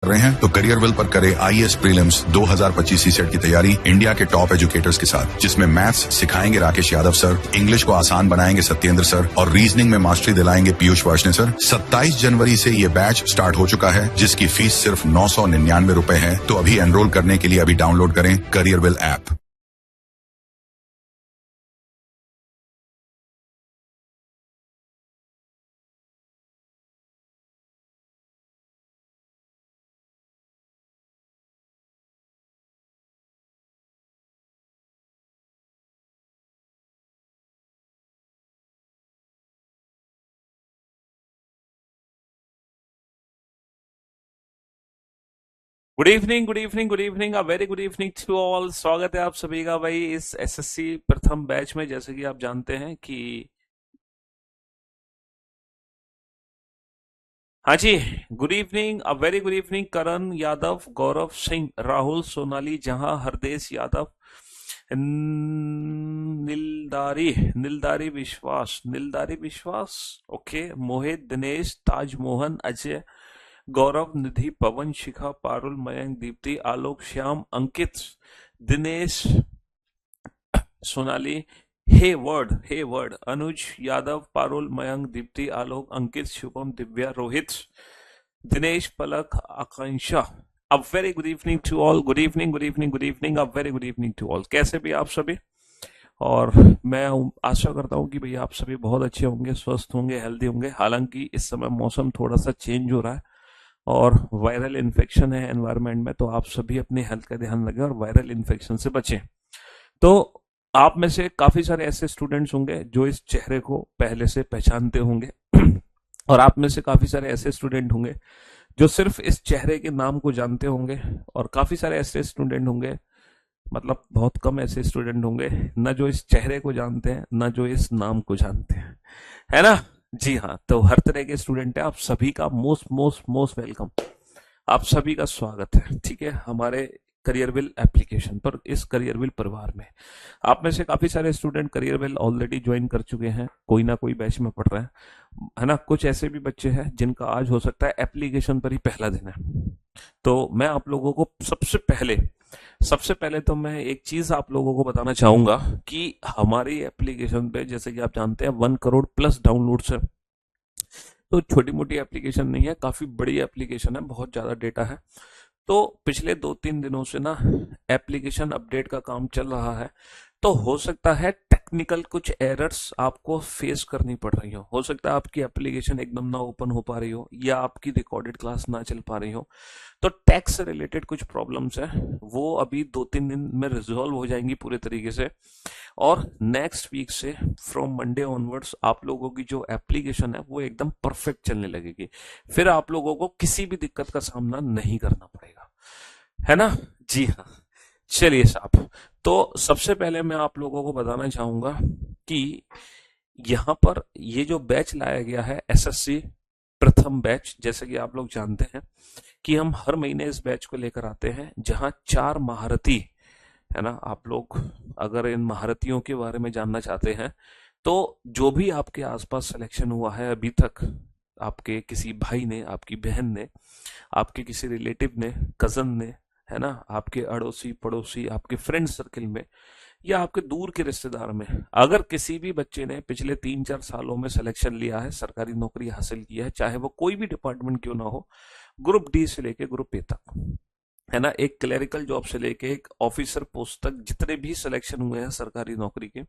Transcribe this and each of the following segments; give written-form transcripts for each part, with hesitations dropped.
रहे हैं तो करियरवेल पर करें आईएएस प्रीलिम्स 2025 सीसेट की तैयारी इंडिया के टॉप एजुकेटर्स के साथ, जिसमें मैथ्स सिखाएंगे राकेश यादव सर, इंग्लिश को आसान बनाएंगे सत्येंद्र सर और रीजनिंग में मास्टरी दिलाएंगे पीयूष वार्ष्णेय सर। 27 जनवरी से ये बैच स्टार्ट हो चुका है, जिसकी फीस सिर्फ 999 रुपए है। तो अभी एनरोल करने के लिए अभी डाउनलोड करें Careerwill app. Good evening, good evening, good evening, a very good evening to all. स्वागत है आप सभी का भाई इस एसएससी प्रथम बैच में। जैसे कि आप जानते हैं कि हाँ जी, good evening, a very good evening Karan Yadav, Gaurav Singh, Rahul Sonali, जहां हरदेश यादव, नीलदारी नीलदारी विश्वास, ओके, मोहित, दिनेश, ताजमोहन, अजय, गौरव, निधि, पवन, शिखा, पारुल, मयंक, दीप्ति, आलोक, श्याम, अंकित, दिनेश, सोनाली, हे वर्ड, Anuj, Yadav, Parul, Mayank, Deepti, Alok, Ankit, Shubham, Divya, Rohit, Dinesh, Palak, Akanksha. A very good evening to all. Good evening, good evening, good evening, a very good evening to all. कैसे भी आप सभी? और मैं आशा करता हूँ कि भैया आप सभी बहुत अच्छे होंगे, स्वस्थ होंगे, हेल्दी होंगे। हालांकि इस समय मौसम थोड़ा सा चेंज हो रहा है और वायरल इन्फेक्शन है एनवायरनमेंट में, तो आप सभी अपनी हेल्थ का ध्यान रखें और वायरल इन्फेक्शन से बचें। तो आप में से काफी सारे ऐसे स्टूडेंट्स होंगे जो इस चेहरे को पहले से पहचानते होंगे और आप में से काफी सारे ऐसे स्टूडेंट होंगे जो सिर्फ इस चेहरे के नाम को जानते होंगे, और काफी सारे ऐसे स्टूडेंट होंगे, मतलब बहुत कम ऐसे स्टूडेंट होंगे न जो इस चेहरे को जानते हैं न जो इस नाम को जानते हैं, है ना? जी हाँ, तो हर तरह के स्टूडेंट है, आप सभी का मोस्ट मोस्ट मोस्ट वेलकम, आप सभी का स्वागत है, ठीक है, हमारे करियरविल एप्लीकेशन पर, इस करियरविल परिवार में। आप में से काफी सारे स्टूडेंट करियरविल ऑलरेडी ज्वाइन कर चुके हैं, कोई ना कोई बैच में पढ़ रहे हैं, है ना? कुछ ऐसे भी बच्चे हैं जिनका आज हो सकता है एप्लीकेशन पर ही पहला दिन है। तो मैं आप लोगों को सबसे पहले तो मैं एक चीज आप लोगों को बताना चाहूंगा कि हमारी एप्लीकेशन पे, जैसे कि आप जानते हैं, 1 करोड़ प्लस डाउनलोड्स है। तो छोटी मोटी एप्लीकेशन नहीं है, काफी बड़ी एप्लीकेशन है, बहुत ज्यादा डेटा है। तो पिछले 2-3 दिनों से ना एप्लीकेशन अपडेट का काम चल रहा है, तो हो सकता है टेक्निकल कुछ एरर्स आपको फेस करनी पड़ रही हो सकता है आपकी एप्लीकेशन एकदम ना ओपन हो पा रही हो, या आपकी रिकॉर्डेड क्लास ना चल पा रही हो। तो टैक्स से रिलेटेड कुछ प्रॉब्लम्स है, वो अभी 2-3 दिन में रिजॉल्व हो जाएंगी पूरे तरीके से, और नेक्स्ट वीक से फ्रॉम मंडे ऑनवर्ड्स आप लोगों की जो एप्लीकेशन है वो एकदम परफेक्ट चलने लगेगी। फिर आप लोगों को किसी भी दिक्कत का सामना नहीं करना पड़ेगा, है ना? जी हाँ, चलिए साहब, तो सबसे पहले मैं आप लोगों को बताना चाहूंगा कि यहाँ पर ये जो बैच लाया गया है एसएससी प्रथम बैच, जैसे कि आप लोग जानते हैं कि हम हर महीने इस बैच को लेकर आते हैं, जहां 4 महारथी, है ना? आप लोग अगर इन महारथियों के बारे में जानना चाहते हैं, तो जो भी आपके आसपास सिलेक्शन हुआ है अभी तक, आपके किसी भाई ने, आपकी बहन ने, आपके किसी रिलेटिव ने, कजन ने, है ना, आपके अड़ोसी पड़ोसी, आपके फ्रेंड सर्कल में, या आपके दूर के रिश्तेदार में, अगर किसी भी बच्चे ने पिछले 3-4 सालों में सिलेक्शन लिया है, सरकारी नौकरी हासिल की है, चाहे वो कोई भी डिपार्टमेंट क्यों ना हो, ग्रुप डी से लेके ग्रुप ए तक, है ना, एक क्लरिकल जॉब से लेके एक ऑफिसर पोस्ट तक, जितने भी सिलेक्शन हुए हैं सरकारी नौकरी के,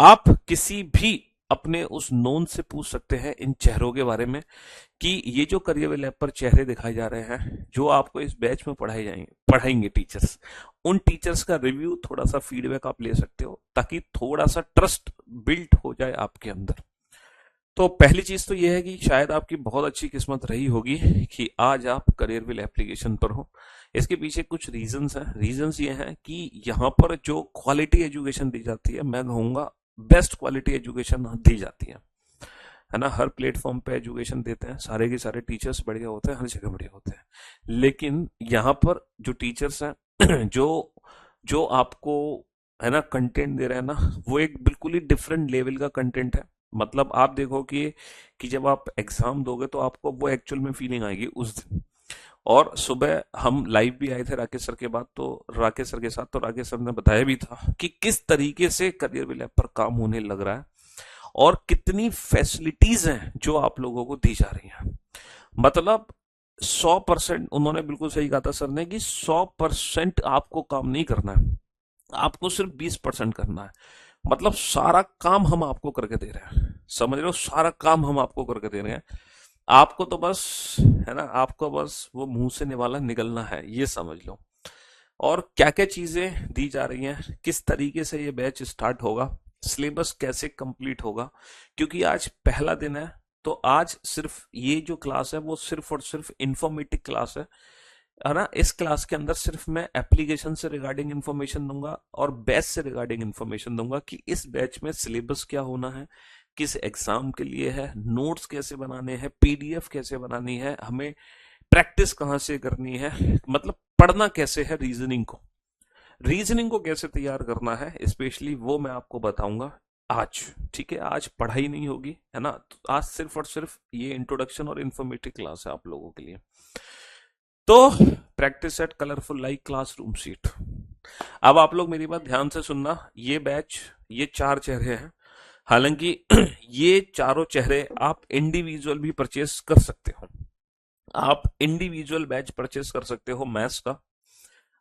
आप किसी भी अपने उस नोन से पूछ सकते हैं इन चेहरों के बारे में कि ये जो करियर ऐप पर चेहरे दिखाए जा रहे हैं, जो आपको इस बैच में पढ़ाएंगे टीचर्स, उन टीचर्स का रिव्यू, थोड़ा सा फीडबैक आप ले सकते हो, ताकि थोड़ा सा ट्रस्ट बिल्ड हो जाए आपके अंदर। तो पहली चीज तो यह है कि शायद आपकी बहुत अच्छी किस्मत रही होगी कि आज आप करियरविल एप्लीकेशन पर हो। इसके पीछे कुछ रीजंस हैं। रीजंस ये हैं कि यहाँ पर जो क्वालिटी एजुकेशन दी जाती है, मैं कहूंगा बेस्ट क्वालिटी एजुकेशन दी जाती है ना? हर प्लेटफॉर्म पे एजुकेशन देते हैं, सारे के सारे टीचर्स बढ़िया होते हैं, हर जगह बढ़िया होते हैं, लेकिन यहाँ पर जो टीचर्स हैं जो जो आपको, है ना, कंटेंट दे रहे हैं ना, वो एक बिल्कुल ही डिफरेंट लेवल का कंटेंट है। मतलब आप देखो कि जब आप एग्जाम दोगे तो आपको वो एक्चुअल में फीलिंग आएगी उस दिन, और सुबह हम लाइव भी आए थे राकेश सर के बाद, तो राकेश सर के साथ, तो राकेश सर ने बताया भी था कि किस तरीके से करियर भी लैब पर काम होने लग रहा है और कितनी फैसिलिटीज हैं जो आप लोगों को दी जा रही हैं। मतलब 100%, उन्होंने बिल्कुल सही कहा था सर ने कि 100% आपको काम नहीं करना है, आपको सिर्फ 20% करना है। मतलब सारा काम हम आपको करके दे रहे हैं, समझ रहे हो, सारा काम हम आपको करके दे रहे हैं। आपको तो बस, है ना, आपको बस वो मुंह से निवाला निकलना है, ये समझ लो। और क्या क्या चीजें दी जा रही हैं, किस तरीके से ये बैच स्टार्ट होगा, सिलेबस कैसे कंप्लीट होगा, क्योंकि आज पहला दिन है। तो आज सिर्फ ये जो क्लास है वो सिर्फ और सिर्फ इंफॉर्मेटिव क्लास है ना। इस क्लास के अंदर सिर्फ मैं एप्लीकेशन से रिगार्डिंग इंफॉर्मेशन दूंगा और बैच से रिगार्डिंग इंफॉर्मेशन दूंगा कि इस बैच में सिलेबस क्या होना है, किस एग्जाम के लिए है, नोट्स कैसे बनाने हैं, पीडीएफ कैसे बनानी है, हमें प्रैक्टिस कहाँ से करनी है, मतलब पढ़ना कैसे है, रीजनिंग को कैसे तैयार करना है, स्पेशली वो मैं आपको बताऊंगा आज। ठीक है, आज पढ़ाई नहीं होगी, है ना। तो आज सिर्फ और सिर्फ ये इंट्रोडक्शन और इन्फॉर्मेटिव क्लास है आप लोगों के लिए। तो practice eight colourful like classroom seat. अब आप लोग मेरी बात ध्यान से सुनना। ये बैच, ये 4 चेहरे हैं। हालांकि ये चारों चेहरे आप इंडिविजुअल भी परचेस कर सकते हो। आप इंडिविजुअल बैच परचेस कर सकते हो मैथ्स का,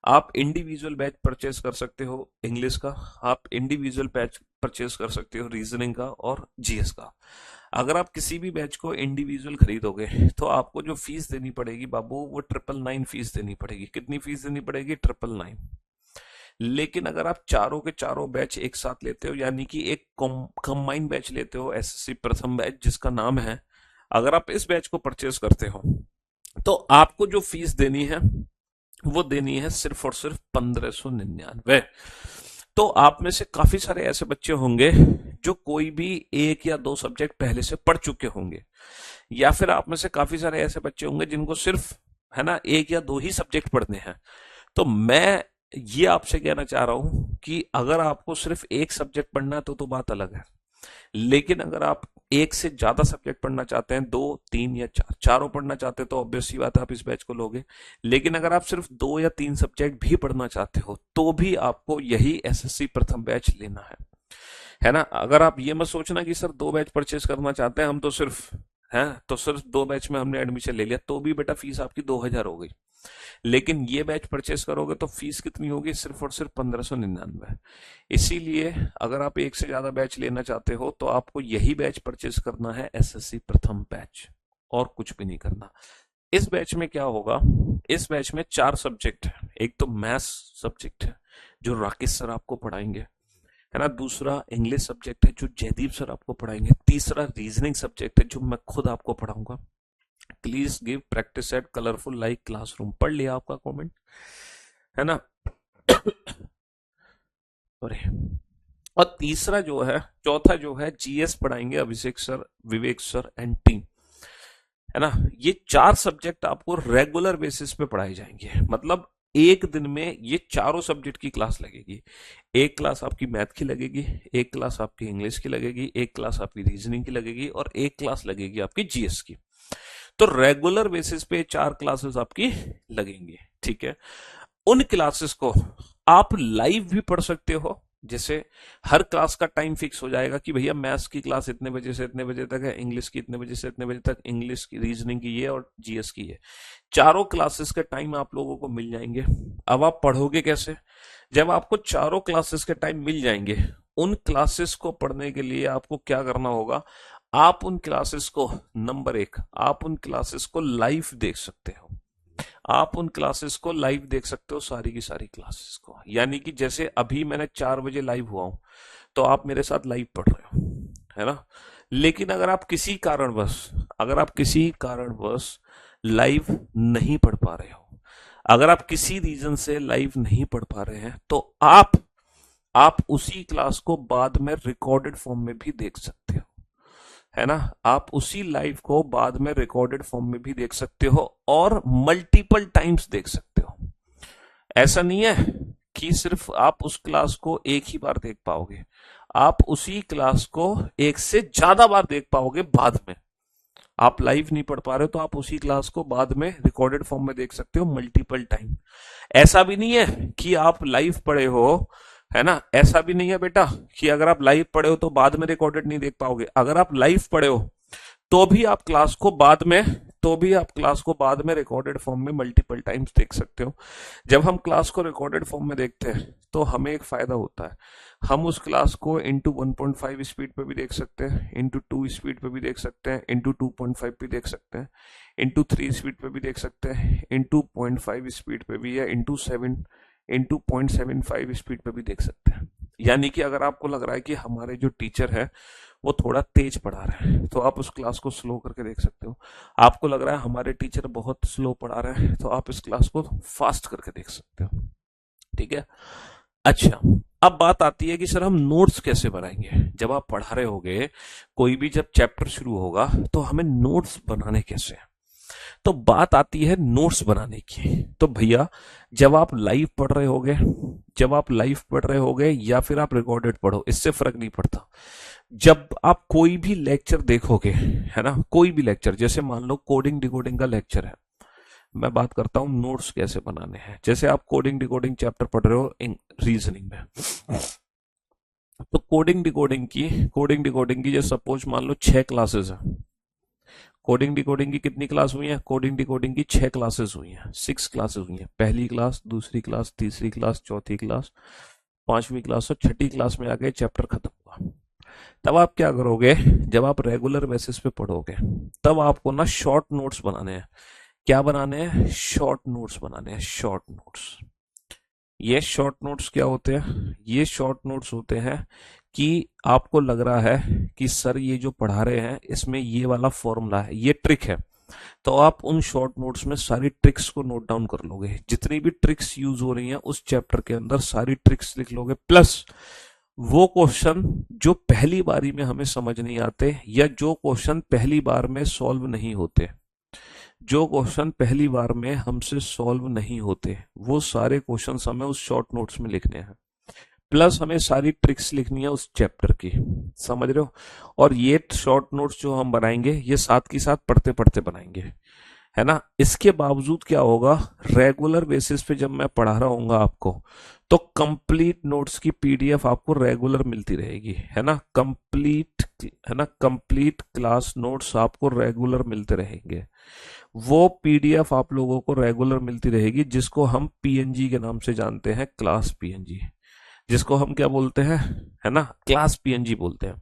आप इंडिविजुअल बैच परचेस कर सकते हो इंग्लिश का, आप इंडिविजुअल बैच परचेस कर सकते हो रीजनिंग का और जीएस का। अगर आप किसी भी बैच को इंडिविजुअल खरीदोगे तो आपको जो फीस देनी पड़ेगी बाबू, वो 999 फीस देनी पड़ेगी। कितनी फीस देनी पड़ेगी? 999। लेकिन अगर आप चारों के चारों बैच एक साथ लेते हो, यानी कि एक कंबाइंड बैच लेते हो, एसएससी प्रथम बैच जिसका नाम है, अगर आप इस बैच को परचेस करते हो तो आपको जो फीस देनी है वो देनी है सिर्फ और सिर्फ 1599। तो आप में से काफी सारे ऐसे बच्चे होंगे जो कोई भी 1 या 2 सब्जेक्ट पहले से पढ़ चुके होंगे, या फिर आप में से काफी सारे ऐसे बच्चे होंगे जिनको सिर्फ, है ना, 1 या 2 ही सब्जेक्ट पढ़ने हैं। तो मैं ये आपसे कहना चाह रहा हूं कि अगर आपको सिर्फ एक सब्जेक्ट पढ़ना है तो बात अलग है। लेकिन अगर आप एक से ज्यादा सब्जेक्ट पढ़ना चाहते हैं, 2, 3 या 4, चारों पढ़ना चाहते हैं, तो ऑब्वियस सी बात है आप इस बैच को लोगे। लेकिन अगर आप सिर्फ 2 या 3 सब्जेक्ट भी पढ़ना चाहते हो तो भी आपको यही एसएससी प्रथम बैच लेना है ना। अगर आप ये मत सोचना कि सर 2 बैच परचेस करना चाहते हैं हम, तो सिर्फ है, तो सिर्फ 2 बैच में हमने एडमिशन ले लिया, तो भी बेटा फीस आपकी 2000 हो गई। लेकिन ये बैच परचेस करोगे तो फीस कितनी होगी? सिर्फ और सिर्फ 1599। इसीलिए अगर आप एक से ज्यादा बैच लेना चाहते हो तो आपको यही बैच परचेस करना है, एसएससी प्रथम बैच, और कुछ भी नहीं करना। इस बैच में क्या होगा, इस बैच में 4 सब्जेक्ट है। एक तो मैथ्स सब्जेक्ट है जो राकेश सर आपको पढ़ाएंगे, है ना। दूसरा इंग्लिश सब्जेक्ट है जो जयदीप सर आपको पढ़ाएंगे। तीसरा रीजनिंग सब्जेक्ट है जो मैं खुद आपको पढ़ाऊंगा। Please give practice eight colourful like classroom. पढ़ लिया आपका कमेंट, है ना। और तीसरा जो है, चौथा जो है, जीएस पढ़ाएंगे Abhishek sir, Vivek sir and team, है ना। ये 4 सब्जेक्ट आपको रेगुलर बेसिस पे पढ़ाए जाएंगे। मतलब एक दिन में ये चारों सब्जेक्ट की क्लास लगेगी। एक क्लास आपकी मैथ की लगेगी, एक क्लास आपकी इंग्लिश की लगेगी, एक क्लास आपकी रीजनिंग की लगेगी और एक क्लास लगेगी आपकी जीएस की। तो रेगुलर बेसिस पे 4 क्लासेस आपकी लगेंगी। ठीक है, उन क्लासेस को आप लाइव भी पढ़ सकते हो। जैसे हर क्लास का टाइम फिक्स हो जाएगा कि भैया मैथ्स की क्लास इतने बजे से इतने बजे तक है, इंग्लिश की इतने बजे से इतने बजे तक, इंग्लिश की, रीजनिंग की ये और जीएस की ये। चारों क्लासेस के टाइम आप लोगों को मिल जाएंगे। अब आप पढ़ोगे कैसे? जब आपको चारों क्लासेस के टाइम मिल जाएंगे, उन क्लासेस को पढ़ने के लिए आपको क्या करना होगा, आप उन क्लासेस को, नंबर 1, आप उन क्लासेस को लाइव देख सकते हो। आप उन क्लासेस को लाइव देख सकते हो, सारी की सारी क्लासेस को। यानी कि जैसे अभी मैंने 4 बजे लाइव हुआ हूं तो आप मेरे साथ लाइव पढ़ रहे हो, है ना। लेकिन अगर आप किसी कारणवश लाइव नहीं पढ़ पा रहे हो, अगर आप किसी रीजन से लाइव नहीं पढ़ पा रहे हैं, तो आप उसी क्लास को बाद में रिकॉर्डेड फॉर्म में भी देख सकते हो, है ना। आप उसी लाइव को बाद में रिकॉर्डेड फॉर्म में भी देख सकते हो और मल्टीपल टाइम्स देख सकते हो। ऐसा नहीं है कि सिर्फ आप उस क्लास को एक ही बार देख पाओगे, आप उसी क्लास को एक से ज्यादा बार देख पाओगे बाद में। आप लाइव नहीं पढ़ पा रहे हो तो आप उसी क्लास को बाद में रिकॉर्डेड फॉर्म में देख सकते हो मल्टीपल टाइम। ऐसा भी नहीं है कि आप लाइव पढ़े हो, है ना, ऐसा भी नहीं है बेटा कि अगर आप लाइव पढ़े हो तो बाद में रिकॉर्डेड नहीं देख पाओगे। अगर आप लाइव पढ़े हो तो भी आप क्लास को बाद में रिकॉर्डेड फॉर्म में मल्टीपल टाइम्स देख सकते हो। जब हम क्लास को रिकॉर्डेड फॉर्म में देखते हैं तो हमें एक फायदा होता है, हम उस क्लास को इंटू 1.5 स्पीड पे भी देख सकते हैं, इंटू 2 स्पीड पे भी देख सकते हैं, इंटू 2.5 भी देख सकते हैं, इंटू 3 स्पीड पे भी देख सकते हैं, इंटू 0.5 स्पीड पे भी, या इंटू 0.75 स्पीड पे भी देख सकते हैं। यानी कि अगर आपको लग रहा है कि हमारे जो टीचर है वो थोड़ा तेज पढ़ा रहे हैं तो आप उस क्लास को स्लो करके देख सकते हो। आपको लग रहा है हमारे टीचर बहुत स्लो पढ़ा रहे हैं तो आप इस क्लास को फास्ट करके देख सकते हो। ठीक है। अच्छा, अब बात आती है कि सर हम नोट्स कैसे बनाएंगे। जब आप पढ़ा रहे होगे, कोई भी जब चैप्टर शुरू होगा तो हमें नोट्स बनाने कैसे हैं। तो बात आती है नोट्स बनाने की। तो भैया जब आप लाइव पढ़ रहे होगे या फिर आप रिकॉर्डेड पढ़ो, इससे फर्क नहीं पड़ता। जब आप कोई भी लेक्चर देखोगे, है ना, कोई भी लेक्चर, जैसे मान लो कोडिंग डिकोडिंग का लेक्चर है, मैं बात करता हूं नोट्स कैसे बनाने हैं। जैसे आप कोडिंग डिकोडिंग चैप्टर पढ़ रहे हो रीजनिंग में, तो कोडिंग डिकोडिंग की जो सपोज मान लो 6 क्लासेस है। कोडिंग डिकोडिंग की कितनी क्लास हुई है? कोडिंग डिकोडिंग की 6 क्लासेस हुई हैं, 6 क्लासेस हुई हैं। पहली क्लास, दूसरी क्लास, तीसरी क्लास, चौथी क्लास, 5वीं क्लास और 6ठी क्लास में आके चैप्टर खत्म हुआ। तब आप क्या करोगे, जब आप रेगुलर बेसिस पे पढ़ोगे तब आपको ना शॉर्ट नोट्स बनाने हैं। क्या बनाने हैं? शॉर्ट नोट्स बनाने हैं, शॉर्ट नोट्स। ये शॉर्ट नोट्स क्या होते हैं? ये शॉर्ट नोट्स होते हैं कि आपको लग रहा है कि सर ये जो पढ़ा रहे हैं इसमें ये वाला फॉर्मूला है, ये ट्रिक है, तो आप उन शॉर्ट नोट्स में सारी ट्रिक्स को नोट डाउन कर लोगे। जितनी भी ट्रिक्स यूज हो रही हैं उस चैप्टर के अंदर सारी ट्रिक्स लिख लोगे, प्लस वो क्वेश्चन जो पहली बारी में हमें समझ नहीं आते या जो क्वेश्चन पहली बार में सॉल्व नहीं होते, हमसे सॉल्व नहीं होते, वो सारे क्वेश्चंस हमें उस शॉर्ट नोट्स में लिखने हैं। प्लस हमें सारी ट्रिक्स लिखनी है उस चैप्टर की, समझ रहे हो। और ये शॉर्ट नोट्स जो हम बनाएंगे ये साथ की साथ पढ़ते पढ़ते बनाएंगे, है ना। इसके बावजूद क्या होगा, रेगुलर बेसिस पे जब मैं पढ़ा रहा हूँ आपको तो कंप्लीट नोट्स की पीडीएफ आपको रेगुलर मिलती रहेगी, है ना। कंप्लीट क्लास नोट्स आपको रेगुलर मिलते रहेंगे। वो पीडीएफ आप लोगों को रेगुलर मिलती रहेगी, जिसको हम पीएनजी के नाम से जानते हैं, क्लास पीएनजी, जिसको हम क्या बोलते हैं, है ना, क्लास पीएनजी बोलते हैं।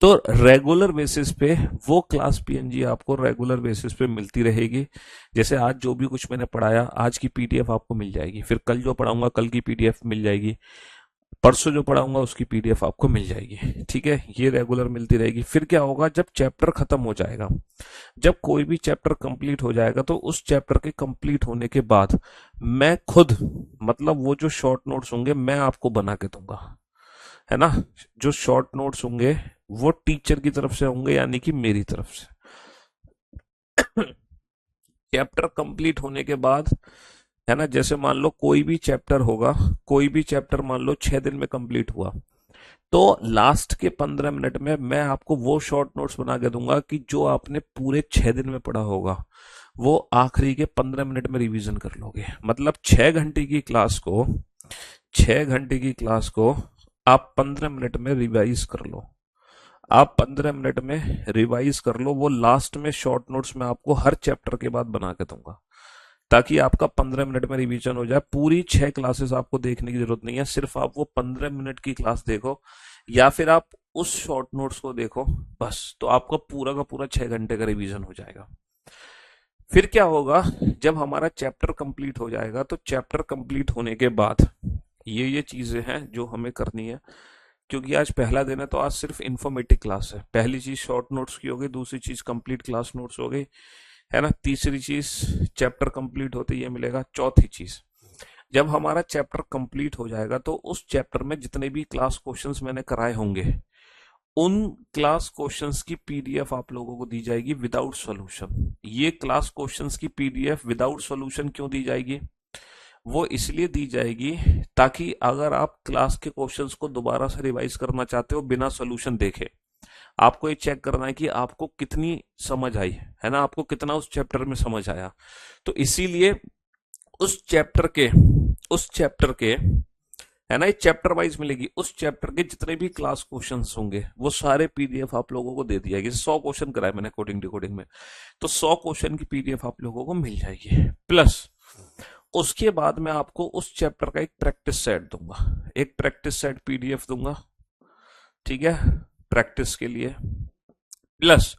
तो रेगुलर बेसिस पे वो क्लास पीएनजी आपको रेगुलर बेसिस पे मिलती रहेगी। जैसे आज जो भी कुछ मैंने पढ़ाया, आज की पीडीएफ आपको मिल जाएगी, फिर कल जो पढ़ाऊंगा कल की पीडीएफ मिल जाएगी, परसों जो पढ़ाऊंगा उसकी पीडीएफ आपको मिल जाएगी। ठीक है, ये रेगुलर मिलती रहेगी। फिर क्या होगा, जब चैप्टर खत्म हो जाएगा, जब कोई भी चैप्टर कंप्लीट हो जाएगा, तो उस चैप्टर के कंप्लीट होने के बाद मैं खुद, मतलब वो जो शॉर्ट नोट्स होंगे मैं आपको बना के दूंगा, है ना। जो शॉर्ट नोट्स होंगे वो टीचर की तरफ से होंगे, यानी कि मेरी तरफ से। चैप्टर कंप्लीट होने के बाद, है ना, जैसे मान लो कोई भी चैप्टर होगा, कोई भी चैप्टर मान लो 6 दिन में कंप्लीट हुआ, तो लास्ट के 15 मिनट में मैं आपको वो शॉर्ट नोट्स बना के दूंगा कि जो आपने पूरे 6 दिन में पढ़ा होगा वो आखिरी के 15 मिनट में रिवीजन कर लोगे। मतलब 6 घंटे की क्लास को आप 15 मिनट में रिवाइज कर लो, वो लास्ट में शॉर्ट नोट्स में आपको हर चैप्टर के बाद बना के दूंगा, ताकि आपका 15 मिनट में रिवीजन हो जाए। पूरी 6 क्लासेस आपको देखने की जरूरत नहीं है, सिर्फ आप वो 15 मिनट की क्लास देखो या फिर आप उस शॉर्ट नोट्स को देखो, बस, तो आपका पूरा का पूरा 6 घंटे का रिवीजन हो जाएगा। फिर क्या होगा, जब हमारा चैप्टर कंप्लीट हो जाएगा, तो चैप्टर कंप्लीट होने के बाद ये चीजें हैं जो हमें करनी है, क्योंकि आज पहला दिन है तो आज सिर्फ इन्फॉर्मेटिव क्लास है। पहली चीज शॉर्ट नोट्स की होगी, दूसरी चीज कंप्लीट क्लास नोट्स हो गई, है ना, तीसरी चीज चैप्टर कंप्लीट होते ये मिलेगा, चौथी चीज जब हमारा चैप्टर कंप्लीट हो जाएगा तो उस चैप्टर में जितने भी क्लास क्वेश्चंस मैंने कराए होंगे उन क्लास क्वेश्चंस की पीडीएफ आप लोगों को दी जाएगी विदाउट सॉल्यूशन। ये क्लास क्वेश्चंस की पीडीएफ विदाउट सॉल्यूशन क्यों दी जाएगी? वो इसलिए दी जाएगी ताकि अगर आप क्लास के क्वेश्चंस को दोबारा से रिवाइज करना चाहते हो बिना सॉल्यूशन देखे, आपको ये चेक करना है कि आपको कितनी समझ आई है ना, आपको कितना उस चैप्टर में समझ आया। तो इसीलिए उस चैप्टर के है ना, ये चैप्टर वाइज मिलेगी, उस चैप्टर के जितने भी क्लास क्वेश्चंस होंगे वो सारे पीडीएफ आप लोगों को दे दिया जाएगी। 100 क्वेश्चन कराए मैंने कोडिंग डिकोडिंग में, तो 100 क्वेश्चन की पीडीएफ आप लोगों को मिल जाएगी। प्लस उसके बाद मैं आपको उस चैप्टर का एक प्रैक्टिस सेट दूंगा, एक प्रैक्टिस सेट पीडीएफ दूंगा, ठीक है, प्रैक्टिस के लिए। प्लस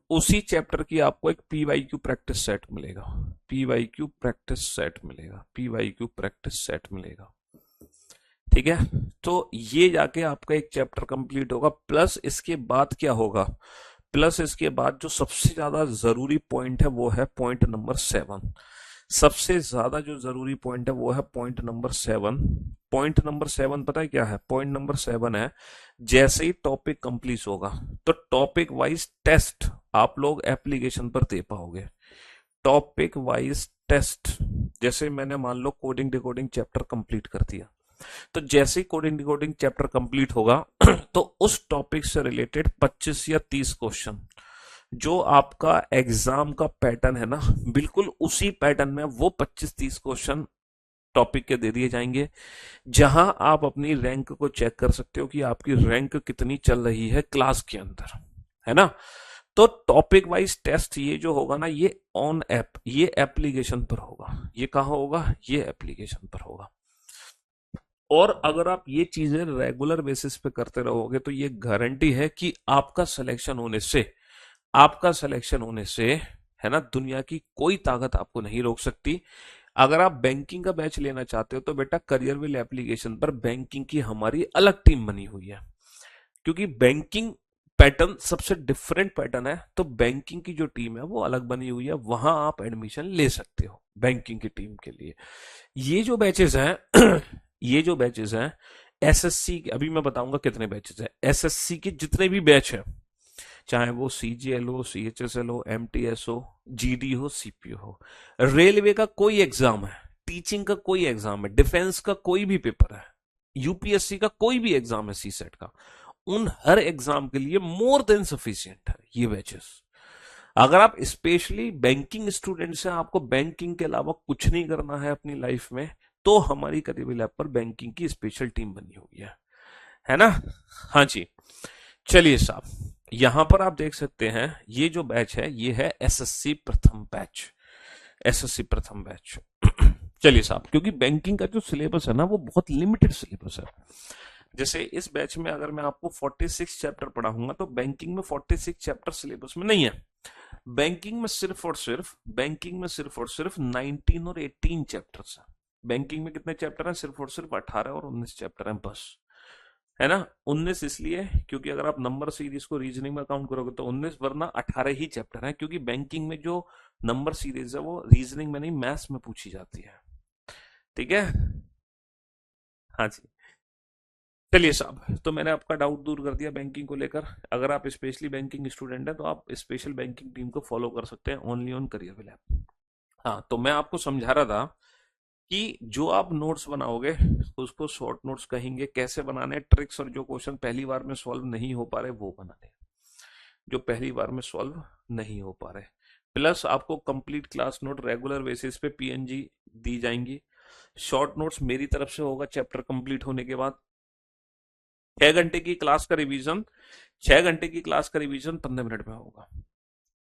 उसी चैप्टर की आपको एक पीवाईक्यू प्रैक्टिस सेट मिलेगा, पीवाईक्यू प्रैक्टिस सेट मिलेगा, पीवाईक्यू प्रैक्टिस सेट मिलेगा, ठीक है। तो ये जाके आपका एक चैप्टर कंप्लीट होगा। प्लस इसके बाद क्या होगा, प्लस इसके बाद जो सबसे ज्यादा जरूरी पॉइंट है वो है पॉइंट नंबर 7। सबसे ज्यादा जो जरूरी पॉइंट है वो है पॉइंट नंबर 7। पॉइंट नंबर 7 पता है क्या है? पॉइंट नंबर 7 है, जैसे ही टॉपिक कंप्लीट होगा तो टॉपिक वाइज टेस्ट आप लोग एप्लीकेशन पर दे पाओगे। टॉपिक वाइज टेस्ट, जैसे मैंने मान लो कोडिंग डिकोडिंग चैप्टर कंप्लीट कर दिया, तो जैसे ही कोडिंग डिकोडिंग चैप्टर कंप्लीट होगा तो उस टॉपिक से रिलेटेड 25 या 30 क्वेश्चन जो आपका एग्जाम का पैटर्न है ना, बिल्कुल उसी पैटर्न में वो 25-30 क्वेश्चन टॉपिक के दे दिए जाएंगे, जहां आप अपनी रैंक को चेक कर सकते हो कि आपकी रैंक कितनी चल रही है क्लास के अंदर, है ना। तो टॉपिक वाइज टेस्ट ये जो होगा ना, ये ऑन ऐप, ये एप्लीकेशन पर होगा। ये कहाँ होगा? ये एप्लीकेशन पर होगा। और अगर आप ये चीजें रेगुलर बेसिस पे करते रहोगे तो ये गारंटी है कि आपका सिलेक्शन होने से है ना, दुनिया की कोई ताकत आपको नहीं रोक सकती। अगर आप बैंकिंग का बैच लेना चाहते हो तो बेटा करियरविल एप्लीकेशन पर बैंकिंग की हमारी अलग टीम बनी हुई है, क्योंकि बैंकिंग पैटर्न सबसे डिफरेंट पैटर्न है, तो बैंकिंग की जो टीम है वो अलग बनी हुई है, वहां आप एडमिशन ले सकते हो बैंकिंग की टीम के लिए। ये जो बैचेस हैं ये जो बैचेस हैं एसएससी के, अभी मैं बताऊंगा कितने बैचेस हैं। एसएससी के जितने भी बैच हैं, चाहे वो सीजीएल हो, सीएचएसएल हो, एमटीएस हो, जीडी हो, सीपीओ हो, रेलवे का कोई एग्जाम है, टीचिंग का कोई एग्जाम है, डिफेंस का कोई भी पेपर है, यूपीएससी का कोई भी एग्जाम है, सीसेट का, उन हर एग्जाम के लिए मोर देन सफिशिएंट है ये बैचेस। अगर आप स्पेशली बैंकिंग स्टूडेंट हैं, आपको बैंकिंग के अलावा कुछ नहीं करना है अपनी लाइफ में, तो हमारी करियर लैब पर बैंकिंग की स्पेशल टीम बनी हुई है ना। हाँ जी, चलिए साहब, यहां पर आप देख सकते हैं ये जो बैच है ये है एसएससी प्रथम बैच, एसएससी प्रथम बैच। चलिए साहब, क्योंकि बैंकिंग का जो सिलेबस है ना वो बहुत लिमिटेड सिलेबस है। जैसे इस बैच में अगर मैं आपको 46 चैप्टर पढ़ाऊंगा तो बैंकिंग में 46 चैप्टर सिलेबस में नहीं है। बैंकिंग में सिर्फ और सिर्फ 19 और 18 चैप्टर्स है। बैंकिंग में कितने चैप्टर हैं? सिर्फ और सिर्फ 18 और 19 चैप्टर हैं बस, है ना। 19 इसलिए क्योंकि अगर आप नंबर सीरीज को रीजनिंग में काउंट करोगे तो 19, वरना 18 ही चैप्टर है, क्योंकि बैंकिंग में जो नंबर सीरीज है वो रीजनिंग में नहीं मैथ्स में पूछी जाती है, ठीक है। हाँ जी, चलिए साहब, तो मैंने आपका डाउट दूर कर दिया बैंकिंग को लेकर। अगर आप स्पेशली बैंकिंग स्टूडेंट हैं तो आप स्पेशल बैंकिंग टीम को फॉलो कर सकते हैं ओनली ऑन करियरविल ऐप। हाँ, तो मैं आपको समझा रहा था कि जो आप नोट्स बनाओगे उसको शॉर्ट नोट्स कहेंगे, कैसे बनाने, ट्रिक्स, और जो क्वेश्चन पहली बार में सॉल्व नहीं हो पा रहे वो बनाने, जो पहली बार में सॉल्व नहीं हो पा रहे। प्लस आपको complete class note regular basis पे पीएनजी दी जाएंगी। शॉर्ट नोट्स मेरी तरफ से होगा चैप्टर कंप्लीट होने के बाद। 6 घंटे की क्लास का रिवीजन 6 घंटे की क्लास का रिवीजन 15 मिनट में होगा।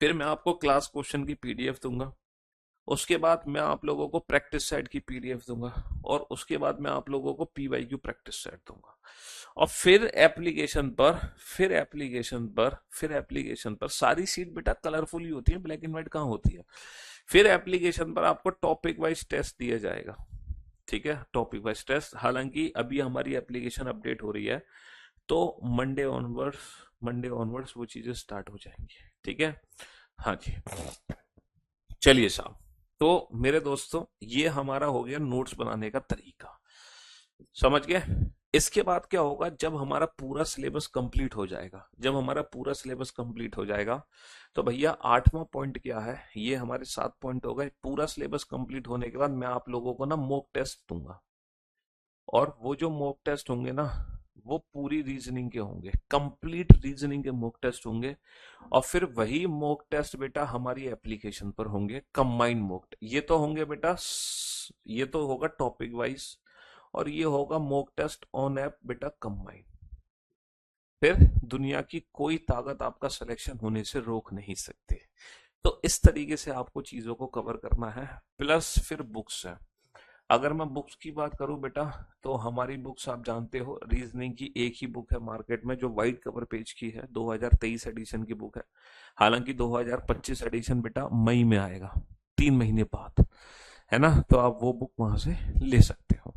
फिर मैं आपको क्लास क्वेश्चन की पीडीएफ दूंगा, उसके बाद मैं आप लोगों को प्रैक्टिस सेट की पीडीएफ दूंगा, और उसके बाद मैं आप लोगों को पीवाईक्यू प्रैक्टिस सेट दूंगा। और फिर एप्लीकेशन पर सारी सीट बेटा कलरफुल ही होती है, ब्लैक एंड व्हाइट कहाँ होती है। फिर एप्लीकेशन पर आपको टॉपिक वाइज टेस्ट दिया जाएगा, ठीक है, टॉपिक वाइज टेस्ट। हालांकि अभी हमारी एप्लीकेशन अपडेट हो रही है, तो मंडे ऑनवर्ड्स वो चीजें स्टार्ट हो जाएंगी, ठीक है। हाँ जी, चलिए साहब, तो मेरे दोस्तों ये हमारा हो गया नोट्स बनाने का तरीका, समझ गए। इसके बाद क्या होगा, जब हमारा पूरा सिलेबस कंप्लीट हो जाएगा, तो भैया 8वां पॉइंट क्या है, ये हमारे 7 पॉइंट हो गए। पूरा सिलेबस कंप्लीट होने के बाद मैं आप लोगों को ना मॉक टेस्ट दूंगा, और वो जो मॉक टेस्ट होंगे ना वो पूरी रीजनिंग के होंगे, कंप्लीट रीजनिंग के मॉक टेस्ट होंगे। और फिर वही मॉक टेस्ट बेटा हमारी एप्लीकेशन पर होंगे, कंबाइंड मॉक। ये तो होंगे बेटा, ये तो होगा टॉपिक वाइज, और ये होगा मॉक टेस्ट ऑन ऐप बेटा कंबाइंड। फिर दुनिया की कोई ताकत आपका सिलेक्शन होने से रोक नहीं सकती। तो इस तरीके से आपको चीजों को कवर करना है। प्लस फिर बुक्स है। अगर मैं बुक्स की बात करूं बेटा, तो हमारी बुक्स आप जानते हो, रीजनिंग की एक ही बुक है मार्केट में जो व्हाइट कवर पेज की है, 2023 एडिशन की बुक है। हालांकि 2025 एडिशन बेटा मई में आएगा, 3 महीने बाद, है ना। तो आप वो बुक वहां से ले सकते हो।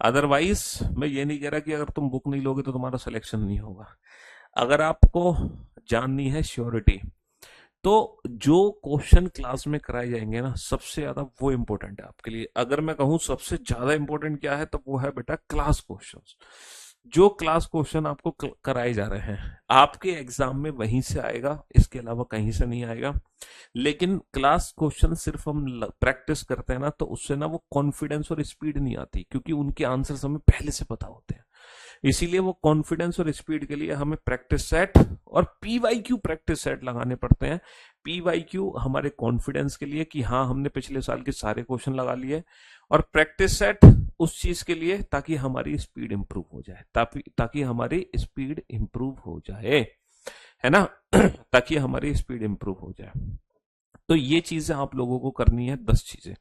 अदरवाइज मैं ये नहीं कह रहा कि अगर तुम बुक नहीं लोगे तो तुम्हारा सिलेक्शन नहीं होगा। अगर आपको जाननी है श्योरिटी, तो जो क्वेश्चन क्लास में कराए जाएंगे ना, सबसे ज्यादा वो इंपॉर्टेंट है आपके लिए। अगर मैं कहूं सबसे ज्यादा इंपॉर्टेंट क्या है, तो वो है बेटा क्लास क्वेश्चंस। जो क्लास क्वेश्चन आपको कराए जा रहे हैं आपके एग्जाम में वहीं से आएगा, इसके अलावा कहीं से नहीं आएगा। लेकिन क्लास क्वेश्चन सिर्फ हम प्रैक्टिस करते हैं ना, तो उससे ना वो कॉन्फिडेंस और स्पीड नहीं आती, क्योंकि उनके आंसर्स हमें पहले से पता होते हैं। इसीलिए वो कॉन्फिडेंस और स्पीड के लिए हमें प्रैक्टिस सेट और पीवाईक्यू प्रैक्टिस सेट लगाने पड़ते हैं। पीवाईक्यू हमारे कॉन्फिडेंस के लिए कि हाँ हमने पिछले साल के सारे क्वेश्चन लगा लिए, और प्रैक्टिस सेट उस चीज के लिए ताकि हमारी स्पीड इंप्रूव हो जाए, ताकि हमारी स्पीड इंप्रूव हो जाए, है ना। ताकि हमारी स्पीड इंप्रूव हो जाए। तो ये चीजें आप लोगों को करनी है, 10 चीजें।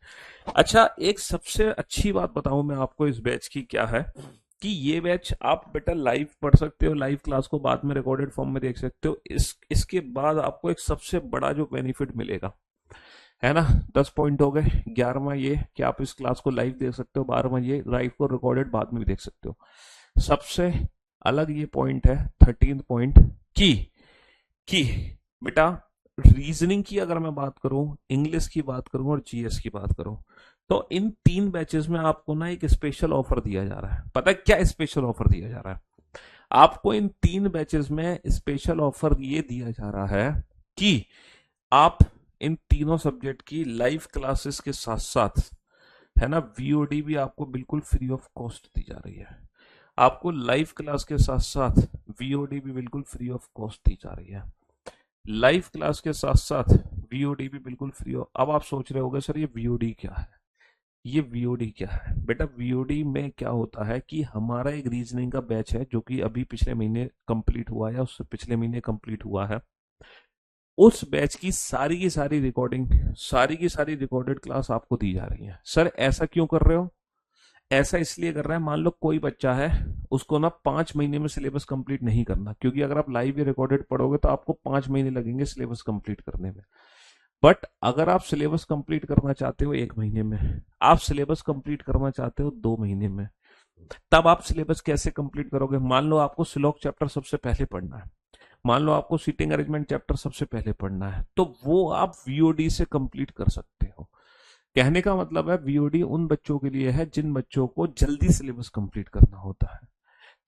अच्छा, एक सबसे अच्छी बात बताऊं मैं आपको इस बैच की क्या है, कि ये बैच आप बेटा लाइव पढ़ सकते हो, लाइव क्लास को बाद में रिकॉर्डेड फॉर्म में देख सकते हो। इसके बाद आपको एक सबसे बड़ा जो बेनिफिट मिलेगा, है ना, 10 पॉइंट हो गए। 11वां ये कि आप इस क्लास को लाइव देख सकते हो। 12वां ये लाइव को रिकॉर्डेड बाद में भी देख सकते हो। सबसे अलग ये पॉइंट है 13 पॉइंट की बेटा रीजनिंग की अगर मैं बात करूं, इंग्लिश की बात करूं और जीएस की बात करूं, तो इन 3 बैचेस में आपको ना एक स्पेशल ऑफर दिया जा रहा है। पता है क्या स्पेशल ऑफर दिया जा रहा है? आपको इन 3 बैचेस में स्पेशल ऑफर ये दिया जा रहा है कि आप इन तीनों सब्जेक्ट की लाइव क्लासेस के साथ साथ, है ना, वीओडी भी आपको बिल्कुल फ्री ऑफ कॉस्ट दी जा रही है। आपको लाइव क्लास के साथ साथ वीओडी भी बिल्कुल फ्री ऑफ कॉस्ट दी जा रही है। लाइव क्लास के साथ साथ वीओडी भी बिल्कुल फ्री ऑफ। अब आप सोच रहे होगे सर ये वीओडी क्या है? ये वीओडी क्या है बेटा? वीओडी में क्या होता है कि हमारा एक रीजनिंग का बैच है जो कि अभी पिछले महीने कंप्लीट हुआ है, उससे पिछले महीने कंप्लीट हुआ है। उस बैच की सारी रिकॉर्डिंग, सारी की सारी रिकॉर्डेड क्लास आपको दी जा रही है। सर ऐसा क्यों कर रहे हो? ऐसा इसलिए कर रहा है, मान लो कोई बच्चा है, उसको ना 5 महीने में सिलेबस कंप्लीट नहीं करना, क्योंकि अगर आप लाइव या रिकॉर्डेड पढ़ोगे तो आपको 5 महीने लगेंगे सिलेबस कंप्लीट करने में। बट अगर आप सिलेबस कंप्लीट करना चाहते हो 1 महीने में, आप सिलेबस कंप्लीट करना चाहते हो 2 महीने में, तब आप सिलेबस कैसे कंप्लीट करोगे? मान लो आपको सिलॉक चैप्टर सबसे पहले पढ़ना है, मान लो आपको सीटिंग अरेंजमेंट चैप्टर सबसे पहले पढ़ना है, तो वो आप वीओडी से कंप्लीट कर सकते हो। कहने का मतलब है वीओडी उन बच्चों के लिए है जिन बच्चों को जल्दी सिलेबस कंप्लीट करना होता है।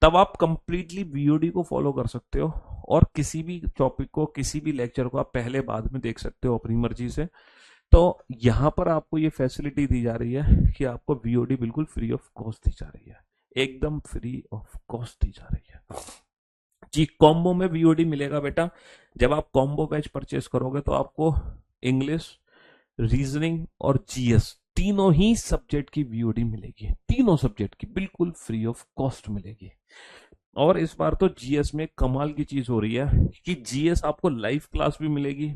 तब आप कंप्लीटली वीओडी को फॉलो कर सकते हो और किसी भी टॉपिक को, किसी भी लेक्चर को आप पहले बाद में देख सकते हो अपनी मर्जी से। तो यहां पर आपको ये फैसिलिटी दी जा रही है कि आपको वीओडी बिल्कुल फ्री ऑफ कॉस्ट दी जा रही है, एकदम फ्री ऑफ कॉस्ट दी जा रही है जी। कॉम्बो में वीओडी मिलेगा बेटा। जब आप कॉम्बो बैच परचेस करोगे तो आपको इंग्लिश, रीजनिंग और जीएस तीनों ही सब्जेक्ट की वीओडी मिलेगी, तीनों सब्जेक्ट की बिल्कुल फ्री ऑफ कॉस्ट मिलेगी। और इस बार तो जीएस में कमाल की चीज हो रही है कि जीएस आपको लाइव क्लास भी मिलेगी,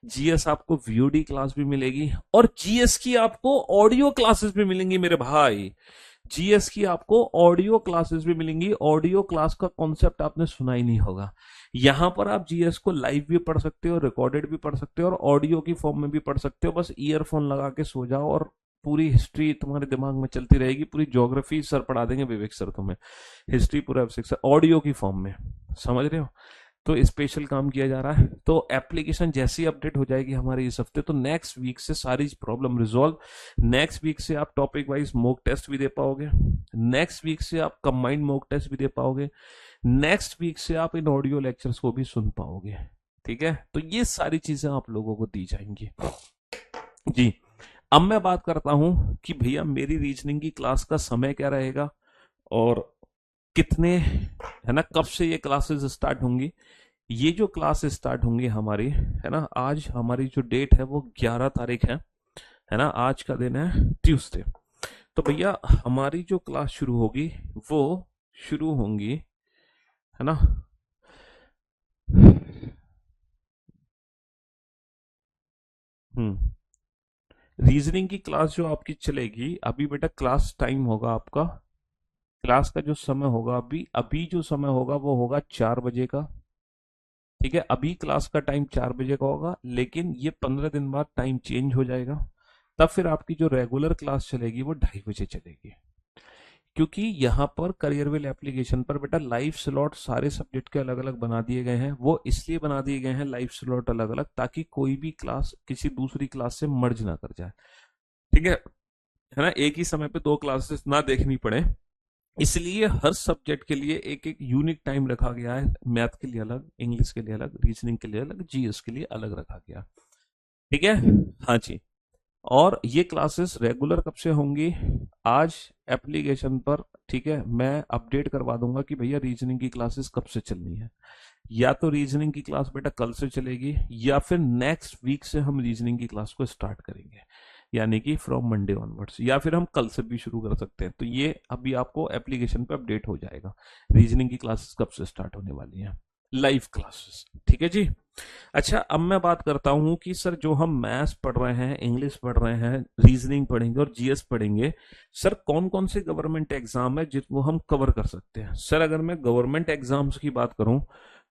जीएस आपको वीओडी क्लास भी मिलेगी, और जीएस की आपको ऑडियो क्लासेस भी मिलेंगी मेरे भाई। जीएस की आपको ऑडियो क्लासेस भी मिलेंगी। ऑडियो क्लास का कॉन्सेप्ट आपने सुना ही नहीं होगा। यहां पर आप जीएस को लाइव भी पढ़ सकते हो, रिकॉर्डेड भी पढ़ सकते हो और ऑडियो की फॉर्म में भी पढ़ सकते हो। बस ईयरफोन लगा के सो जाओ और पूरी हिस्ट्री तुम्हारे दिमाग में चलती रहेगी। पूरी ज्योग्राफी सर पढ़ा देंगे, विवेक सर तुम्हें, हिस्ट्री पूरा ऑडियो की फॉर्म में, समझ रहे हो? तो स्पेशल काम किया जा रहा है। तो एप्लीकेशन जैसी अपडेट हो जाएगी हमारे इस हफ्ते, तो नेक्स्ट वीक से सारी प्रॉब्लम रिजॉल्व। नेक्स्ट वीक से आप टॉपिक वाइज मॉक टेस्ट भी दे पाओगे, नेक्स्ट वीक से आप कंबाइंड मॉक टेस्ट भी दे पाओगे, नेक्स्ट वीक से आप इन ऑडियो लेक्चर्स को भी सुन पाओगे। ठीक है, तो ये सारी चीजें आप लोगों को दी जाएंगी जी। अब मैं बात करता हूं कि भैया मेरी रीजनिंग की क्लास का समय क्या रहेगा और कितने, है ना, कब से ये क्लासेस स्टार्ट होंगी। ये जो क्लास स्टार्ट होंगी हमारी, है ना, आज हमारी जो डेट है वो 11 तारीख है ना, आज का दिन है ट्यूसडे। तो भैया हमारी जो क्लास शुरू होगी वो शुरू होंगी, है ना, रीजनिंग की क्लास जो आपकी चलेगी अभी बेटा, क्लास टाइम होगा आपका, क्लास का जो समय होगा अभी अभी जो समय होगा वो होगा 4 बजे का। ठीक है, अभी क्लास का टाइम 4 बजे का होगा, लेकिन ये 15 दिन बाद टाइम चेंज हो जाएगा। तब फिर आपकी जो रेगुलर क्लास चलेगी वो 2:30 बजे चलेगी। क्योंकि यहाँ पर करियरवेल एप्लीकेशन पर बेटा लाइव स्लॉट सारे सब्जेक्ट के अलग अलग बना दिए गए हैं। वो इसलिए बना दिए गए हैं लाइव स्लॉट अलग अलग, ताकि कोई भी क्लास किसी दूसरी क्लास से मर्ज ना कर जाए। ठीक है ना, एक ही समय पे दो क्लासेस ना देखनी पड़े, इसलिए हर सब्जेक्ट के लिए एक एक यूनिक टाइम रखा गया है। मैथ के लिए अलग, इंग्लिश के लिए अलग, रीजनिंग के लिए अलग, जीएस के लिए अलग रखा गया। ठीक है, हाँ जी। और ये क्लासेस रेगुलर कब से होंगी, आज एप्लीकेशन पर, ठीक है, मैं अपडेट करवा दूंगा कि भैया रीजनिंग की क्लासेस कब से चलनी है। या तो रीजनिंग की क्लास बेटा कल से चलेगी, या फिर नेक्स्ट वीक से हम रीजनिंग की क्लास को स्टार्ट करेंगे, यानी कि फ्रॉम मंडे ऑनवर्ड्स, या फिर हम कल से भी शुरू कर सकते हैं। तो ये अभी आपको एप्लीकेशन पे अपडेट हो जाएगा रीजनिंग की क्लासेस कब से स्टार्ट होने वाली हैं, लाइव क्लासेस। ठीक है जी। अच्छा, अब मैं बात करता हूं कि सर जो हम मैथ्स पढ़ रहे हैं, इंग्लिश पढ़ रहे हैं, रीजनिंग पढ़ेंगे और जीएस पढ़ेंगे, सर कौन कौन से गवर्नमेंट एग्जाम है जिसको हम कवर कर सकते हैं। सर अगर मैं गवर्नमेंट एग्जाम्स की बात करूं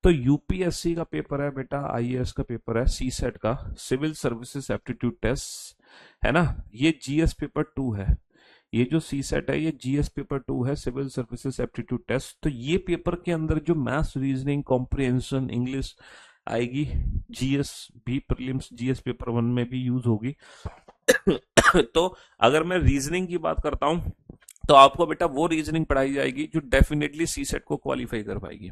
तो यूपीएससी का पेपर है बेटा, आईएएस का पेपर है, सीसेट का, सिविल सर्विसेज एप्टीट्यूड टेस्ट, है ना, ये जीएस पेपर 2 है। ये जो सीसेट है ये जीएस पेपर 2 है, सिविल सर्विसेज एप्टीट्यूड टेस्ट। तो ये पेपर के अंदर जो मैथ्स, रीजनिंग, कॉम्प्रिहेंशन, इंग्लिश आएगी, जीएस भी प्रीलिम्स जीएस पेपर 1 में भी यूज होगी। तो अगर मैं रीजनिंग की बात करता हूं तो आपको बेटा वो रीजनिंग पढ़ाई जाएगी जो डेफिनेटली सीसेट को क्वालिफाई कर पाएगी।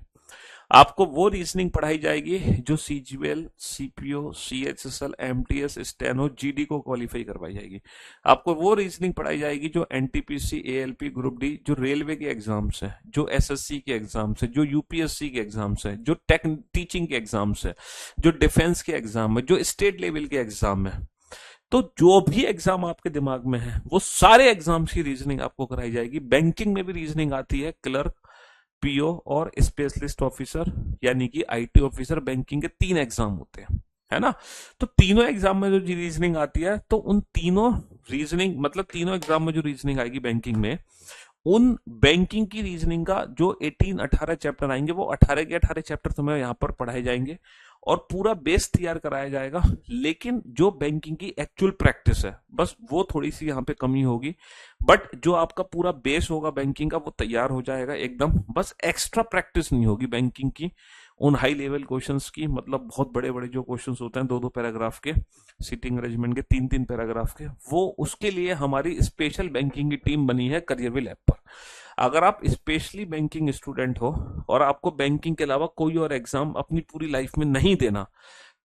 आपको वो रीजनिंग पढ़ाई जाएगी जो CGL, CPO, CHSL, MTS, steno, GD को क्वालिफाई करवाई जाएगी। आपको वो रीजनिंग पढ़ाई जाएगी जो एनटीपीसी, एएलपी, ग्रुप डी, जो रेलवे के एग्जाम्स हैं, जो एसएससी के एग्जाम्स हैं, जो यूपीएससी के एग्जाम्स हैं, जो टीचिंग के एग्जाम्स हैं, जो डिफेंस के एग्जाम है, जो स्टेट लेवल के एग्जाम है। तो जो भी एग्जाम आपके दिमाग में है वो सारे एग्जाम्स की रीजनिंग आपको कराई जाएगी। बैंकिंग में भी रीजनिंग आती है, क्लर्क, पीओ और स्पेशलिस्ट ऑफिसर, यानी कि आईटी ऑफिसर, बैंकिंग के 3 एग्जाम होते हैं, है ना। तो तीनों एग्जाम में जो रीजनिंग आती है, तो उन तीनों रीजनिंग, मतलब तीनों एग्जाम में जो रीजनिंग आएगी बैंकिंग में, उन बैंकिंग की रीजनिंग का जो 18-18 चैप्टर आएंगे, वो 18 के 18 चैप्टर तुम्हें यहाँ पर पढ़ाए जाएंगे और पूरा बेस तैयार कराया जाएगा। लेकिन जो बैंकिंग की एक्चुअल प्रैक्टिस है, बस वो थोड़ी सी यहाँ पे कमी होगी, बट जो आपका पूरा बेस होगा बैंकिंग का वो तैयार हो जाएगा एकदम। बस एक्स्ट्रा प्रैक्टिस नहीं होगी बैंकिंग की उन हाई लेवल क्वेश्चंस की, मतलब बहुत बड़े बड़े जो क्वेश्चंस होते हैं 2-2 पैराग्राफ के, सीटिंग अरेंजमेंट के 3-3 पैराग्राफ के, वो उसके लिए हमारी स्पेशल बैंकिंग की टीम बनी है करियरवेल ऐप पर। अगर आप स्पेशली बैंकिंग स्टूडेंट हो और आपको बैंकिंग के अलावा कोई और एग्जाम अपनी पूरी लाइफ में नहीं देना,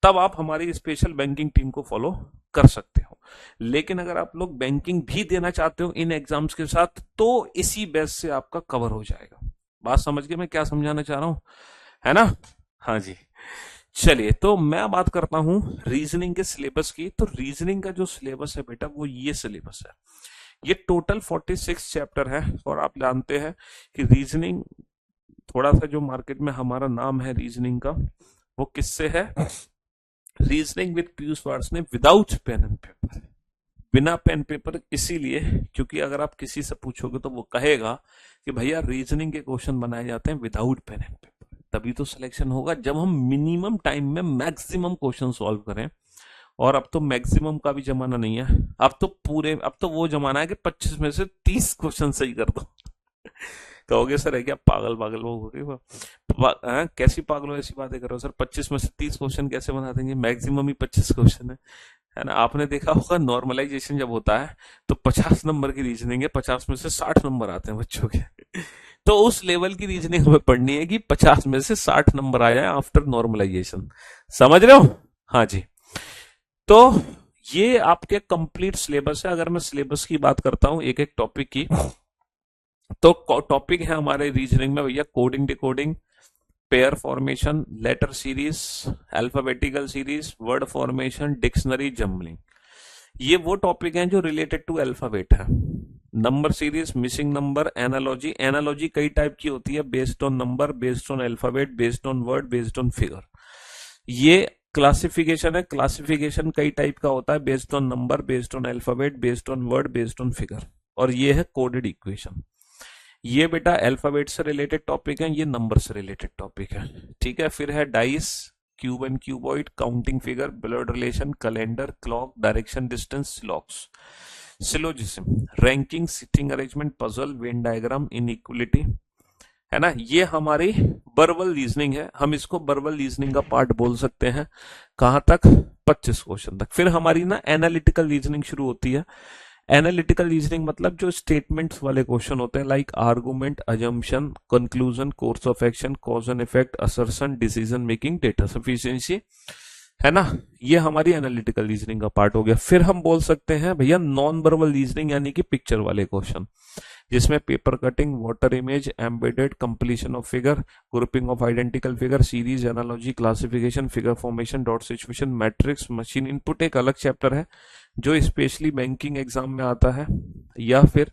तब आप हमारी स्पेशल बैंकिंग टीम को फॉलो कर सकते हो। लेकिन अगर आप लोग बैंकिंग भी देना चाहते हो इन एग्जाम्स के साथ, तो इसी बेस से आपका कवर हो जाएगा। बात समझ गए मैं क्या समझाना चाह रहा हूं, है ना। हाँ जी, चलिए तो मैं बात करता हूं रीजनिंग के सिलेबस की। तो रीजनिंग का जो सिलेबस है बेटा वो ये सिलेबस है। ये टोटल 46 चैप्टर है और आप जानते हैं कि रीजनिंग, थोड़ा सा जो मार्केट में हमारा नाम है रीजनिंग का, वो किससे है, रीजनिंग विद पीयूष वार्स ने, विदाउट पेन एंड पेपर, बिना पेन पेपर। इसीलिए क्योंकि अगर आप किसी से पूछोगे तो वो कहेगा कि भैया रीजनिंग के क्वेश्चन बनाए जाते हैं विदाउट पेन एंड पेपर, तभी तो सिलेक्शन होगा जब हम मिनिमम टाइम में मैक्सिमम क्वेश्चन सॉल्व करें। और अब तो मैक्सिमम का भी जमाना नहीं है, अब तो वो जमाना है कि 25 में से 30 क्वेश्चन सही कर दो। कहोगे सर है क्या पागल वो हो गए, कैसी पागल ऐसी बातें करो सर, 25 में से 30 क्वेश्चन कैसे बना देंगे, मैक्सिमम ही 25 क्वेश्चन है ना। आपने देखा होगा नॉर्मलाइजेशन जब होता है तो 50 नंबर की रीजनिंग है, 50 में से 60 नंबर आते हैं बच्चों के। तो उस लेवल की रीजनिंग हमें पढ़नी है कि 50 में से 60 नंबर आ जाए आफ्टर नॉर्मलाइजेशन, समझ रहे हो। हाँ जी, तो ये आपके कंप्लीट सिलेबस है। अगर मैं सिलेबस की बात करता हूं एक एक टॉपिक की, तो टॉपिक है हमारे रीजनिंग में भैया coding decoding, pair formation, letter series, alphabetical series, word formation, dictionary, jumbling. ये वो टॉपिक हैं जो रिलेटेड टू अल्फाबेट है। Number series, missing number, analogy. Analogy कई टाइप की होती है, based on number, based on alphabet, based on word, based on figure. ये क्लासिफिकेशन है, क्लासिफिकेशन कई टाइप का होता है, based on number, based on alphabet, based on word, based on figure. और ये है कोडेड इक्वेशन। ये बेटा अल्फाबेट से रिलेटेड टॉपिक है, ये नंबर से रिलेटेड टॉपिक है। ठीक है, फिर है dice, cube and cuboid, counting figure, blood relation, calendar, clock, direction, distance, locks, syllogism, ranking, sitting arrangement, puzzle, Venn diagram, inequality, है ना। ये हमारी वर्बल रीजनिंग है, हम इसको वर्बल रीजनिंग का पार्ट बोल सकते हैं। कहां तक? 25 क्वेश्चन तक। फिर हमारी ना एनालिटिकल रीजनिंग शुरू होती है। एनालिटिकल रीजनिंग मतलब जो स्टेटमेंट्स वाले क्वेश्चन होते हैं, like argument, assumption, conclusion, course of action, cause and effect, assertion, decision making, data sufficiency, है ना। ये हमारी एनालिटिकल रीजनिंग का पार्ट हो गया। फिर हम बोल सकते हैं भैया नॉन वर्बल रीजनिंग, यानी कि पिक्चर वाले क्वेश्चन, जिसमें paper cutting, water image, embedded, completion of figure, grouping of identical figure, series, analogy, classification, figure formation, dot situation, matrix, machine input एक अलग चैप्टर है जो स्पेशली बैंकिंग एग्जाम में आता है, या फिर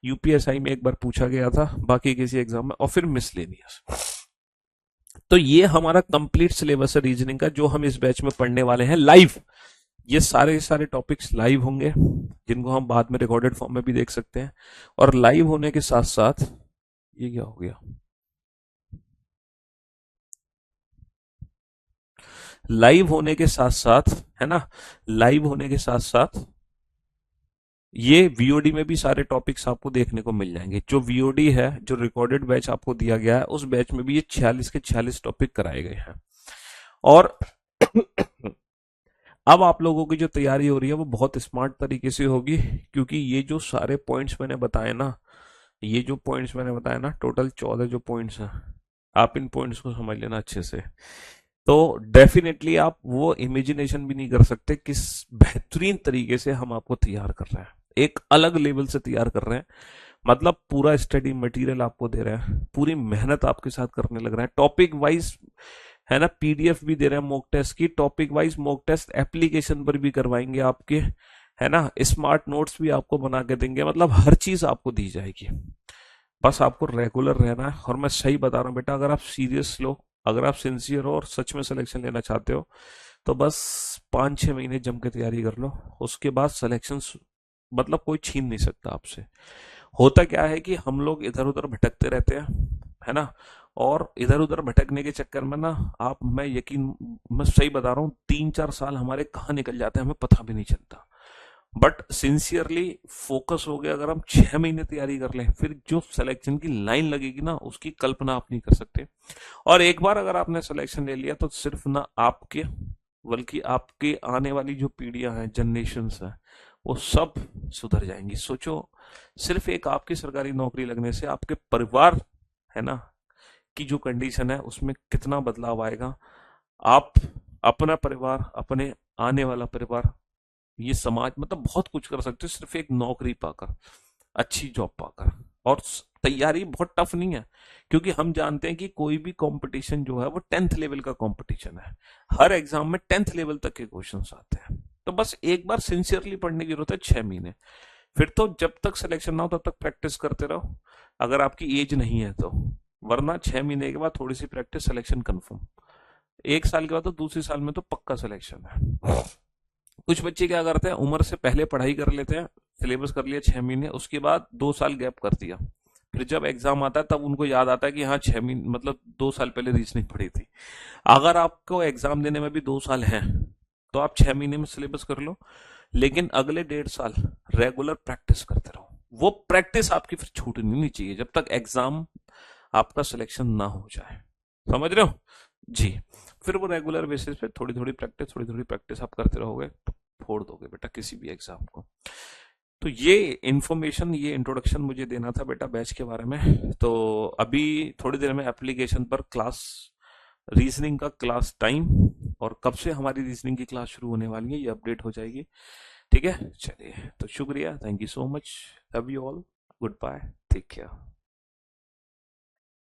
यूपीएसआई में एक बार पूछा गया था, बाकी किसी एग्जाम में, और फिर मिसलेनियस। तो ये हमारा कंप्लीट सिलेबस है रीजनिंग का, जो हम इस बैच में पढ़ने वाले हैं लाइव। ये सारे टॉपिक्स लाइव होंगे, जिनको हम बाद में रिकॉर्डेड फॉर्म में भी देख सकते हैं। और लाइव होने के साथ साथ, ये क्या हो गया, लाइव होने के साथ साथ, है ना, लाइव होने के साथ साथ ये वीओडी में भी सारे टॉपिक्स आपको देखने को मिल जाएंगे। जो वीओडी है, जो रिकॉर्डेड बैच आपको दिया गया है, उस बैच में भी ये 46 के 46 टॉपिक कराए गए हैं। और अब आप लोगों की जो तैयारी हो रही है वो बहुत स्मार्ट तरीके से होगी, क्योंकि ये जो सारे पॉइंट्स मैंने बताए ना, ये जो पॉइंट्स मैंने बताया ना, टोटल 14 जो पॉइंट्स हैं, आप इन पॉइंट्स को समझ लेना अच्छे से। तो डेफिनेटली आप वो इमेजिनेशन भी नहीं कर सकते किस बेहतरीन तरीके से हम आपको तैयार कर रहे हैं, एक अलग लेवल से तैयार कर रहे हैं। मतलब पूरा स्टडी मटेरियल आपको दे रहे हैं, पूरी मेहनत आपके साथ करने लग रहा है, टॉपिक वाइज, है ना, पीडीएफ भी दे रहे हैं मॉक टेस्ट की, topic wise mock test application पर भी करवाएंगे आपके, है ना, स्मार्ट नोट्स भी आपको बना के देंगे, मतलब हर चीज आपको दी जाएगी। बस आपको रेगुलर रहना है। और मैं सही बता रहा हूँ बेटा, अगर आप सीरियस लो, अगर आप सिंसियर हो और सच में सिलेक्शन लेना चाहते हो, तो बस 5-6 महीने जम के तैयारी कर लो, उसके बाद सिलेक्शन मतलब कोई छीन नहीं सकता आपसे। होता क्या है कि हम लोग इधर उधर भटकते रहते हैं, है ना, और इधर उधर भटकने के चक्कर में ना, मैं सही बता रहा हूँ, 3-4 साल हमारे कहाँ निकल जाते हैं हमें पता भी नहीं चलता। बट सिंसियरली फोकस हो गया, अगर हम 6 महीने तैयारी कर लें, फिर जो सिलेक्शन की लाइन लगेगी ना, उसकी कल्पना आप नहीं कर सकते। और एक बार अगर आपने सिलेक्शन ले लिया, तो सिर्फ ना आपके, बल्कि आपके आने वाली जो पीढ़ियां हैं, जनरेशन है, वो सब सुधर जाएंगी। सोचो, सिर्फ एक आपकी सरकारी नौकरी लगने से आपके परिवार, है ना, की जो कंडीशन है उसमें कितना बदलाव आएगा। आप, अपना परिवार, अपने आने वाला परिवार, ये समाज, मतलब बहुत कुछ कर सकते हो सिर्फ एक नौकरी पाकर, अच्छी जॉब पाकर। और तैयारी बहुत टफ नहीं है, क्योंकि हम जानते हैं कि कोई भी कंपटीशन जो है वो 10th लेवल का कंपटीशन है। हर एग्जाम में 10th लेवल तक के क्वेश्चंस आते हैं। तो बस एक बार सिंसियरली पढ़ने की जरूरत है, 6 महीने। फिर तो जब तक सिलेक्शन ना हो तब तक प्रैक्टिस करते रहो, अगर आपकी एज नहीं है तो। वरना 6 महीने के बाद थोड़ी सी प्रैक्टिस, सिलेक्शन कंफर्म। 1 साल के बाद तो दूसरे साल में तो पक्का सिलेक्शन है। कुछ बच्चे क्या करते हैं, उम्र से पहले पढ़ाई कर लेते हैं, सिलेबस कर लिया 6 महीने, उसके बाद 2 साल गैप कर दिया, फिर जब एग्जाम आता है तब उनको याद आता है कि हाँ 6 महीने मतलब 2 साल पहले रीजनिंग पढ़ी थी। अगर आपको एग्जाम देने में भी 2 साल हैं, तो आप 6 महीने में सिलेबस कर लो, लेकिन अगले 1.5 साल रेगुलर प्रैक्टिस करते रहो। वो प्रैक्टिस आपकी फिर छूटनी नहीं चाहिए जब तक एग्जाम आपका सिलेक्शन ना हो जाए। समझ रहे हो जी। फिर वो रेगुलर बेसिस पे थोड़ी थोड़ी प्रैक्टिस आप करते रहोगे, तो फोड़ दोगे बेटा किसी भी एग्जाम को। तो ये इंफॉर्मेशन, ये इंट्रोडक्शन मुझे देना था बेटा बैच के बारे में। तो अभी थोड़ी देर में एप्लीकेशन पर क्लास, रीजनिंग का क्लास टाइम और कब से हमारी रीजनिंग की क्लास शुरू होने वाली है, ये अपडेट हो जाएगी। ठीक है, चलिए, तो शुक्रिया, thank you so much, love you all, goodbye, take care.